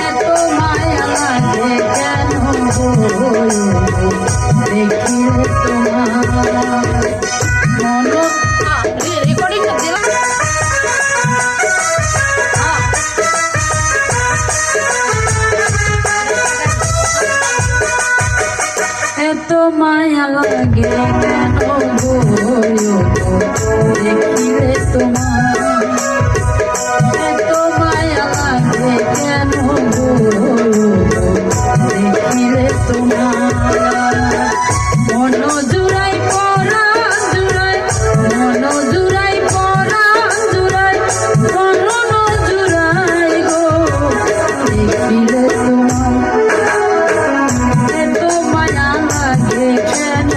এত মায়া লাগে কেন দেখিলে তোমার মন রেকর্ডিং দিলাম। এত মায়া লাগে কেন দেখিলে তোমার এত মায়া লাগে কেন দেখিলে তোমার মন জুড়াই পরাণ জুড়াই মন জুড়াই পরাণ জুড়াই মন জুড়াই গো দেখিলে তোমার এত মায়া লাগে কেন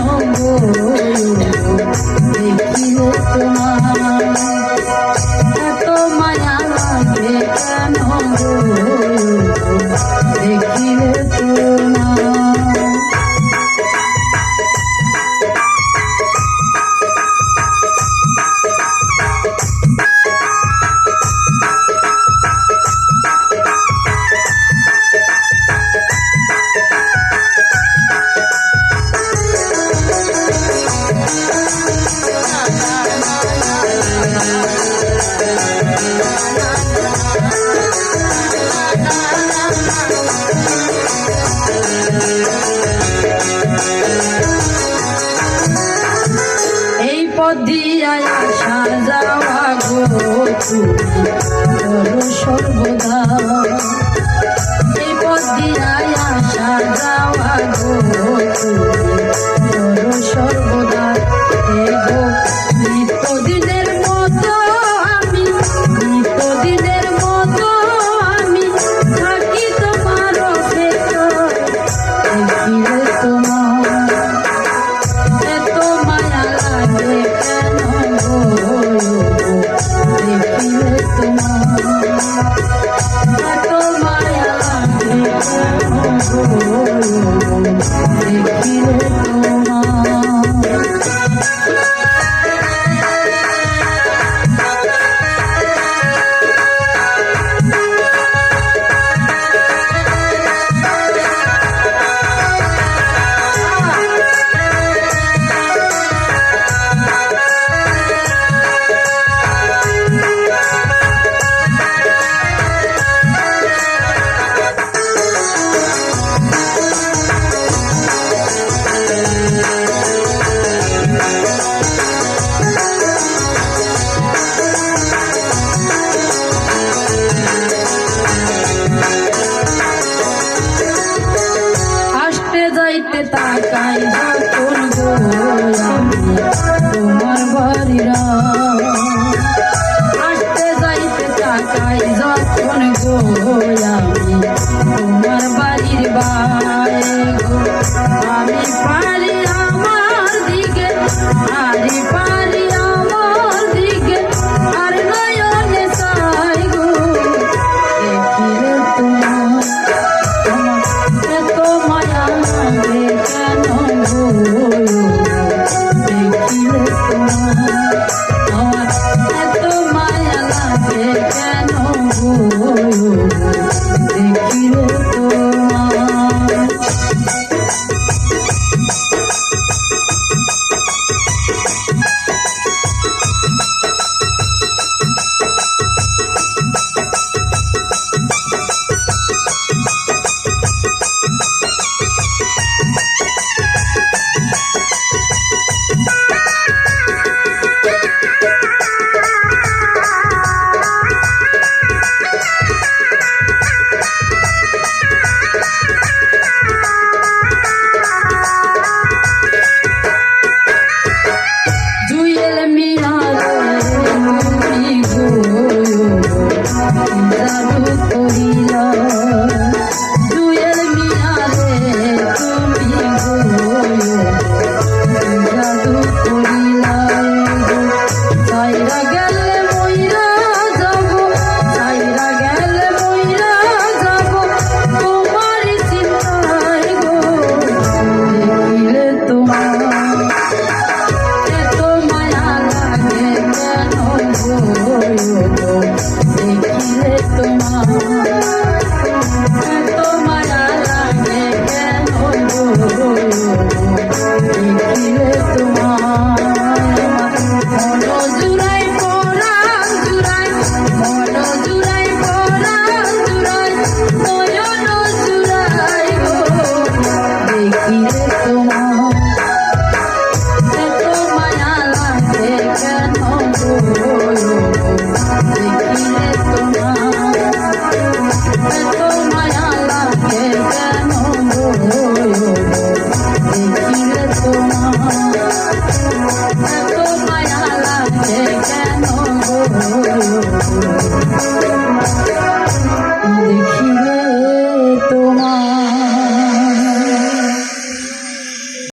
দেখিলে তোমার এত মায়া লাগে কেন দেখিলে তোমার। এই পথ দিয়া আসা যাওয়া গো তুমি সর্বদা এই পথ দিয়া আসা যাওয়া গো তুমি সর্বদা গো নিত্যদিনের মতো আমি নিত্যদিনের মতো আমি থাকি তোমার ভেতর দেখিলে তোমার এত মায়া লাগে কেন দেখিলে তোমার এত মায়া লাগে কেন দেখিলে তোমার। যাইতে তাকাই যখন গো আমি তোমার বাড়িরা আসতে যাইতে তাকাই যখন গো আমি তোমার বাড়ির বাইরে গো আমি পারি আমার দিকে আরি পারি আমার দিকে আর নয়নে চাই গো দেখিলে তোমার এত মায়া লাগে কেন দেখিলে তোমার এত মায়া লাগে কেন দেখিলে তোমার। আমার